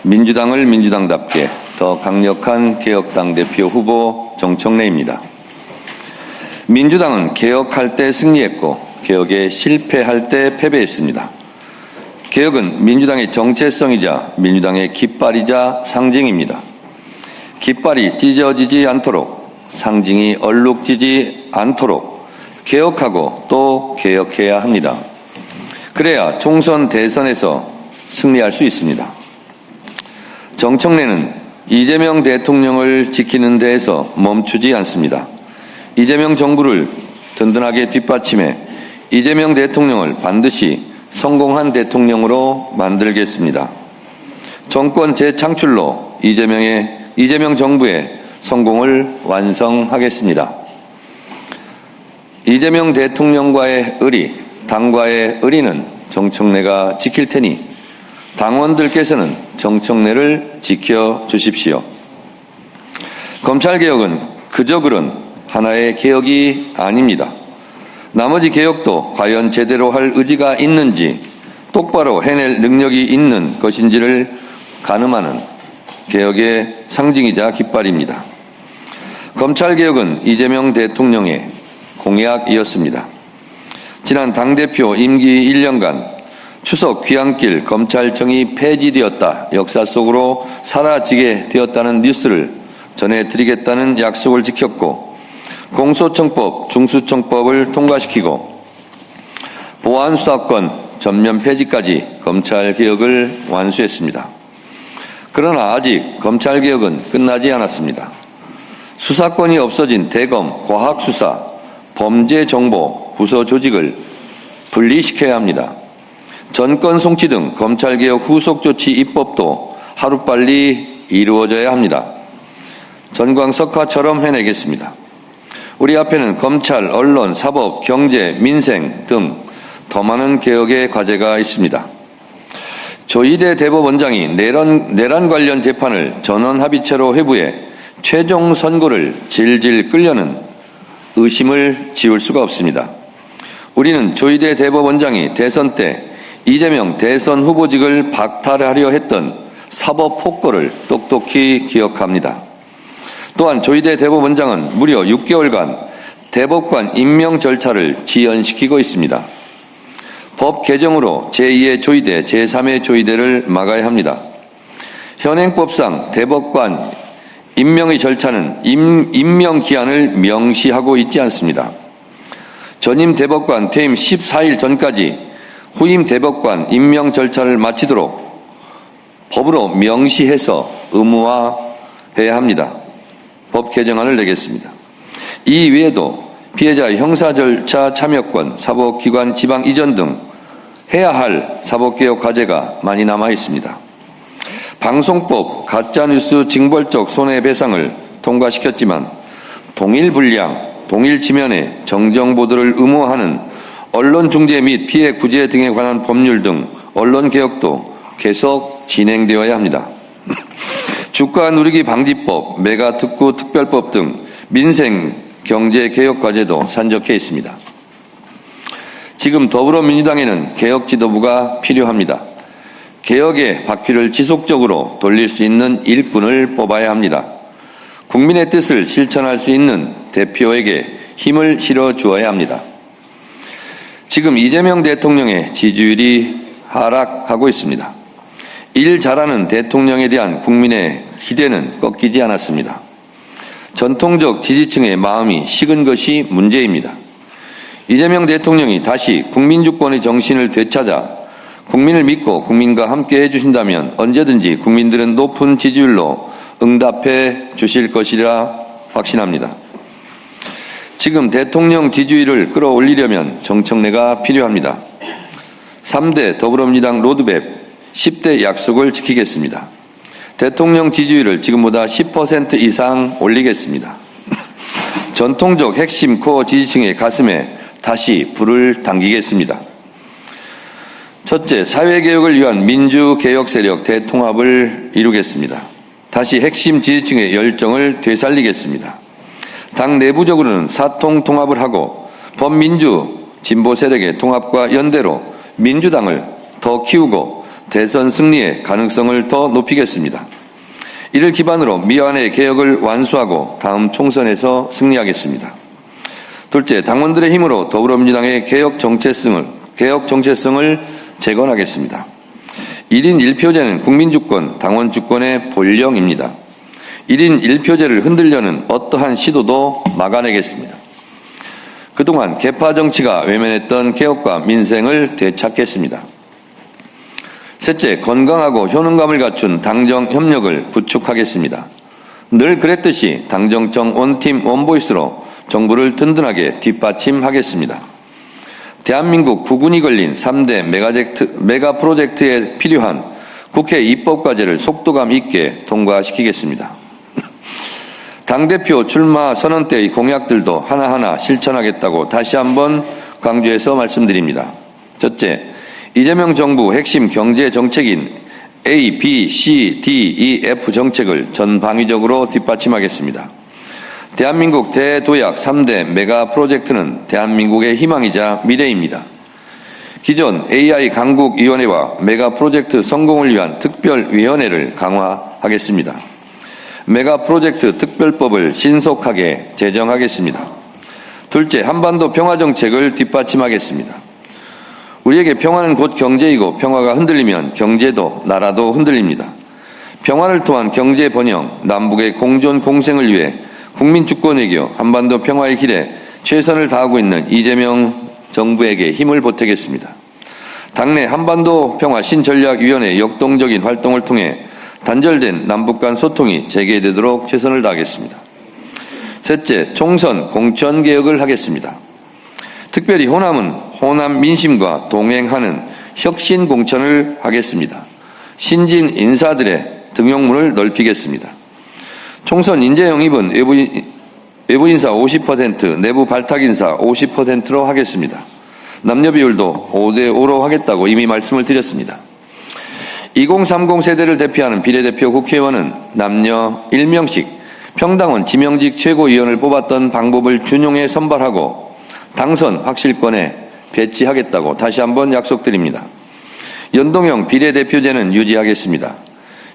민주당을 민주당답게 더 강력한 개혁당 대표 후보 정청래입니다. 민주당은 개혁할 때 승리했고 개혁에 실패할 때 패배했습니다. 개혁은 민주당의 정체성이자 민주당의 깃발이자 상징입니다. 깃발이 찢어지지 않도록, 상징이 얼룩지지 않도록 개혁하고 또 개혁해야 합니다. 그래야 총선 대선에서 승리할 수 있습니다. 정청래는 이재명 대통령을 지키는 데에서 멈추지 않습니다. 이재명 정부를 든든하게 뒷받침해 이재명 대통령을 반드시 성공한 대통령으로 만들겠습니다. 정권 재창출로 이재명 정부의 성공을 완성하겠습니다. 이재명 대통령과의 의리, 당과의 의리는 정청래가 지킬 테니 당원들께서는 정청래를 지켜주십시오. 검찰개혁은 그저 그런 하나의 개혁이 아닙니다. 나머지 개혁도 과연 제대로 할 의지가 있는지, 똑바로 해낼 능력이 있는 것인지를 가늠하는 개혁의 상징이자 깃발입니다. 검찰개혁은 이재명 대통령의 공약이었습니다. 지난 당대표 임기 1년간 추석 귀향길 검찰청이 폐지되었다, 역사 속으로 사라지게 되었다는 뉴스를 전해드리겠다는 약속을 지켰고, 공소청법, 중수청법을 통과시키고 보안수사권 전면 폐지까지 검찰개혁을 완수했습니다. 그러나 아직 검찰개혁은 끝나지 않았습니다. 수사권이 없어진 대검, 과학수사, 범죄정보, 부서 조직을 분리시켜야 합니다. 전권 송치 등 검찰개혁 후속조치 입법도 하루빨리 이루어져야 합니다. 전광석화처럼 해내겠습니다. 우리 앞에는 검찰, 언론, 사법, 경제, 민생 등 더 많은 개혁의 과제가 있습니다. 조희대 대법원장이 내란 관련 재판을 전원합의체로 회부해 최종 선고를 질질 끌려는 의심을 지울 수가 없습니다. 우리는 조희대 대법원장이 대선 때 이재명 대선 후보직을 박탈하려 했던 사법 폭거를 똑똑히 기억합니다. 또한 조희대 대법원장은 무려 6개월간 대법관 임명 절차를 지연시키고 있습니다. 법 개정으로 제2의 조희대, 제3의 조희대를 막아야 합니다. 현행법상 대법관 임명의 절차는 임명 기한을 명시하고 있지 않습니다. 전임 대법관 퇴임 14일 전까지 후임 대법관 임명 절차를 마치도록 법으로 명시해서 의무화해야 합니다. 법 개정안을 내겠습니다. 이 외에도 피해자 형사 절차 참여권, 사법기관 지방 이전 등 해야 할 사법개혁 과제가 많이 남아 있습니다. 방송법, 가짜뉴스 징벌적 손해배상을 통과시켰지만 동일 분량, 동일 지면에 정정보도를 의무화하는 언론중재 및 피해 구제 등에 관한 법률 등 언론개혁도 계속 진행되어야 합니다. 주가 누리기 방지법, 메가특구 특별법 등 민생 경제개혁 과제도 산적해 있습니다. 지금 더불어민주당에는 개혁 지도부가 필요합니다. 개혁의 바퀴를 지속적으로 돌릴 수 있는 일꾼을 뽑아야 합니다. 국민의 뜻을 실천할 수 있는 대표에게 힘을 실어 주어야 합니다. 지금 이재명 대통령의 지지율이 하락하고 있습니다. 일 잘하는 대통령에 대한 국민의 기대는 꺾이지 않았습니다. 전통적 지지층의 마음이 식은 것이 문제입니다. 이재명 대통령이 다시 국민주권의 정신을 되찾아 국민을 믿고 국민과 함께 해주신다면 언제든지 국민들은 높은 지지율로 응답해 주실 것이라 확신합니다. 지금 대통령 지지율을 끌어올리려면 정청래가 필요합니다. 3대 더불어민주당 로드맵 10대 약속을 지키겠습니다. 대통령 지지율을 지금보다 10% 이상 올리겠습니다. 전통적 핵심 코어 지지층의 가슴에 다시 불을 당기겠습니다. 첫째, 사회개혁을 위한 민주개혁 세력 대통합을 이루겠습니다. 다시 핵심 지지층의 열정을 되살리겠습니다. 당 내부적으로는 사통 통합을 하고 범민주 진보 세력의 통합과 연대로 민주당을 더 키우고 대선 승리의 가능성을 더 높이겠습니다. 이를 기반으로 미완의 개혁을 완수하고 다음 총선에서 승리하겠습니다. 둘째, 당원들의 힘으로 더불어민주당의 개혁 정체성을 재건하겠습니다. 1인 1표제는 국민주권, 당원주권의 본령입니다. 1인 1표제를 흔들려는 어떠한 시도도 막아내겠습니다. 그동안 계파 정치가 외면했던 개혁과 민생을 되찾겠습니다. 셋째, 건강하고 효능감을 갖춘 당정 협력을 구축하겠습니다. 늘 그랬듯이 당정청 원팀 원보이스로 정부를 든든하게 뒷받침하겠습니다. 대한민국 국운이 걸린 3대 메가 프로젝트에 필요한 국회 입법과제를 속도감 있게 통과시키겠습니다. 당대표 출마 선언 때의 공약들도 하나하나 실천하겠다고 다시 한번 강조해서 말씀드립니다. 첫째, 이재명 정부 핵심 경제 정책인 A, B, C, D, E, F 정책을 전방위적으로 뒷받침하겠습니다. 대한민국 대도약 3대 메가 프로젝트는 대한민국의 희망이자 미래입니다. 기존 AI 강국위원회와 메가 프로젝트 성공을 위한 특별위원회를 강화하겠습니다. 메가 프로젝트 특별법을 신속하게 제정하겠습니다. 둘째, 한반도 평화정책을 뒷받침하겠습니다. 우리에게 평화는 곧 경제이고 평화가 흔들리면 경제도 나라도 흔들립니다. 평화를 통한 경제 번영, 남북의 공존 공생을 위해 국민 주권 외교, 한반도 평화의 길에 최선을 다하고 있는 이재명 정부에게 힘을 보태겠습니다. 당내 한반도 평화 신전략위원회 역동적인 활동을 통해 단절된 남북 간 소통이 재개되도록 최선을 다하겠습니다. 셋째, 총선 공천개혁을 하겠습니다. 특별히 호남은 호남 민심과 동행하는 혁신 공천을 하겠습니다. 신진 인사들의 등용문을 넓히겠습니다. 총선 인재 영입은 외부 인사 50%, 내부 발탁 인사 50%로 하겠습니다. 남녀 비율도 5대5로 하겠다고 이미 말씀을 드렸습니다. 2030 세대를 대표하는 비례대표 국회의원은 남녀 1명씩 평당원 지명직 최고위원을 뽑았던 방법을 준용해 선발하고 당선 확실권에 배치하겠다고 다시 한번 약속드립니다. 연동형 비례대표제는 유지하겠습니다.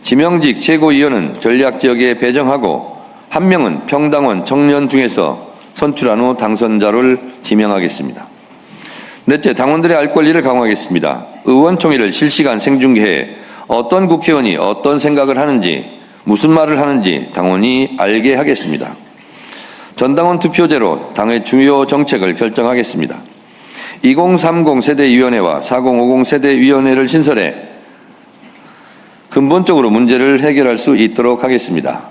지명직 최고위원은 전략지역에 배정하고 한 명은 평당원 청년 중에서 선출한 후 당선자를 지명하겠습니다. 넷째, 당원들의 알 권리를 강화하겠습니다. 의원총회를 실시간 생중계해 어떤 국회의원이 어떤 생각을 하는지, 무슨 말을 하는지 당원이 알게 하겠습니다. 전당원 투표제로 당의 주요 정책을 결정하겠습니다. 2030 세대위원회와 4050 세대위원회를 신설해 근본적으로 문제를 해결할 수 있도록 하겠습니다.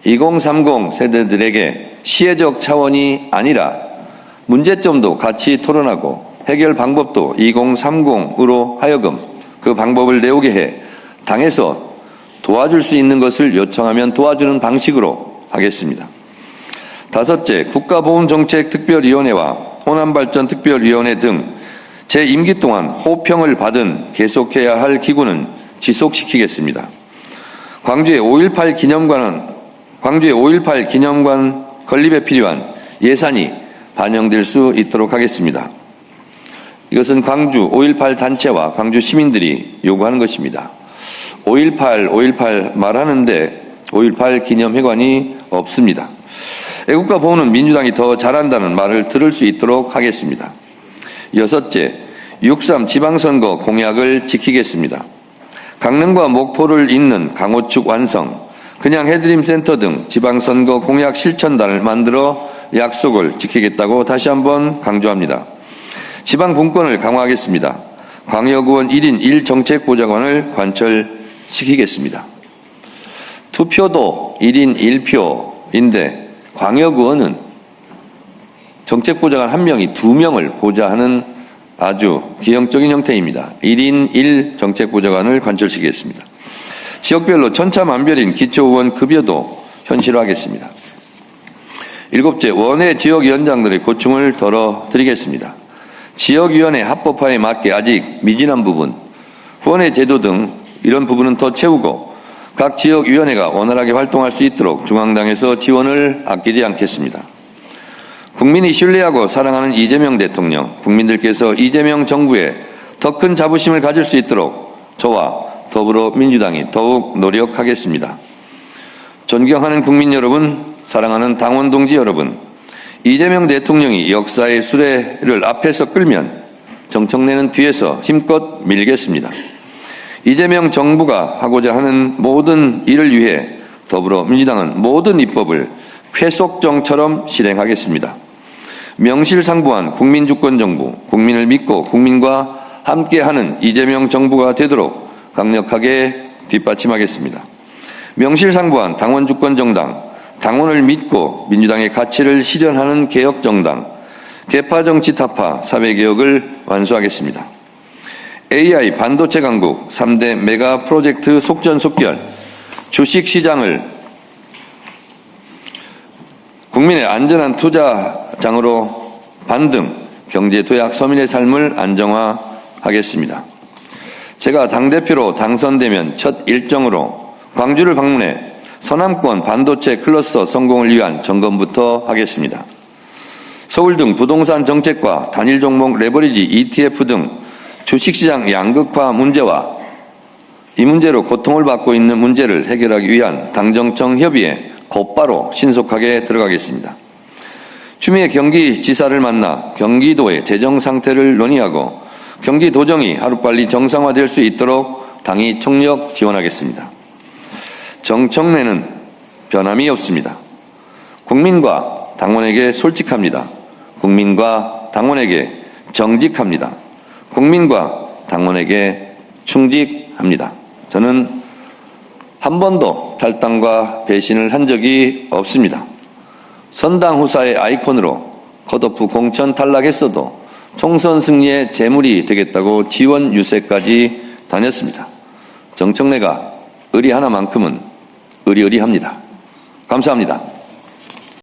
2030 세대들에게 시혜적 차원이 아니라 문제점도 같이 토론하고 해결 방법도 2030으로 하여금 그 방법을 내오게 해 당에서 도와줄 수 있는 것을 요청하면 도와주는 방식으로 하겠습니다. 다섯째, 국가보훈정책특별위원회와 호남발전특별위원회 등 제 임기 동안 호평을 받은 계속해야 할 기구는 지속시키겠습니다. 광주의 5.18 기념관 건립에 필요한 예산이 반영될 수 있도록 하겠습니다. 이것은 광주 5.18 단체와 광주 시민들이 요구하는 것입니다. 5.18 말하는데 5.18 기념회관이 없습니다. 애국가 보훈은 민주당이 더 잘한다는 말을 들을 수 있도록 하겠습니다. 여섯째, 6.3 지방선거 공약을 지키겠습니다. 강릉과 목포를 잇는 강호축 완성, 그냥 해드림센터 등 지방선거 공약 실천단을 만들어 약속을 지키겠다고 다시 한번 강조합니다. 지방분권을 강화하겠습니다. 광역의원 1인 1정책보좌관을 관철시키겠습니다. 투표도 1인 1표인데 광역의원은 정책보좌관 1명이 2명을 보좌하는 아주 기형적인 형태입니다. 1인 1정책보좌관을 관철시키겠습니다. 지역별로 천차만별인 기초의원 급여도 현실화하겠습니다. 일곱째, 원외 지역위원장들의 고충을 덜어드리겠습니다. 지역위원회 합법화에 맞게 아직 미진한 부분, 후원회 제도 등 이런 부분은 더 채우고 각 지역위원회가 원활하게 활동할 수 있도록 중앙당에서 지원을 아끼지 않겠습니다. 국민이 신뢰하고 사랑하는 이재명 대통령, 국민들께서 이재명 정부에 더 큰 자부심을 가질 수 있도록 저와 더불어민주당이 더욱 노력하겠습니다. 존경하는 국민 여러분, 사랑하는 당원 동지 여러분, 이재명 대통령이 역사의 수레를 앞에서 끌면 정청래는 뒤에서 힘껏 밀겠습니다. 이재명 정부가 하고자 하는 모든 일을 위해 더불어민주당은 모든 입법을 회속정처럼 실행하겠습니다. 명실상부한 국민주권정부, 국민을 믿고 국민과 함께하는 이재명 정부가 되도록 강력하게 뒷받침하겠습니다. 명실상부한 당원주권정당, 당원을 믿고 민주당의 가치를 실현하는 개혁정당, 계파정치 타파 사회개혁을 완수하겠습니다. AI 반도체 강국 3대 메가 프로젝트 속전속결, 주식시장을 국민의 안전한 투자장으로 반등, 경제 도약 서민의 삶을 안정화하겠습니다. 제가 당대표로 당선되면 첫 일정으로 광주를 방문해 서남권 반도체 클러스터 성공을 위한 점검부터 하겠습니다. 서울 등 부동산 정책과 단일 종목 레버리지 ETF 등 주식시장 양극화 문제와 이 문제로 고통을 받고 있는 문제를 해결하기 위한 당정청 협의에 곧바로 신속하게 들어가겠습니다. 추미애 경기지사를 만나 경기도의 재정 상태를 논의하고 경기도정이 하루빨리 정상화될 수 있도록 당이 총력 지원하겠습니다. 정청래는 변함이 없습니다. 국민과 당원에게 솔직합니다. 국민과 당원에게 정직합니다. 국민과 당원에게 충직합니다. 저는 한 번도 탈당과 배신을 한 적이 없습니다. 선당 후사의 아이콘으로 컷오프 공천 탈락했어도 총선 승리의 재물이 되겠다고 지원 유세까지 다녔습니다. 정청래가 의리 하나만큼은 의리의리합니다. 감사합니다.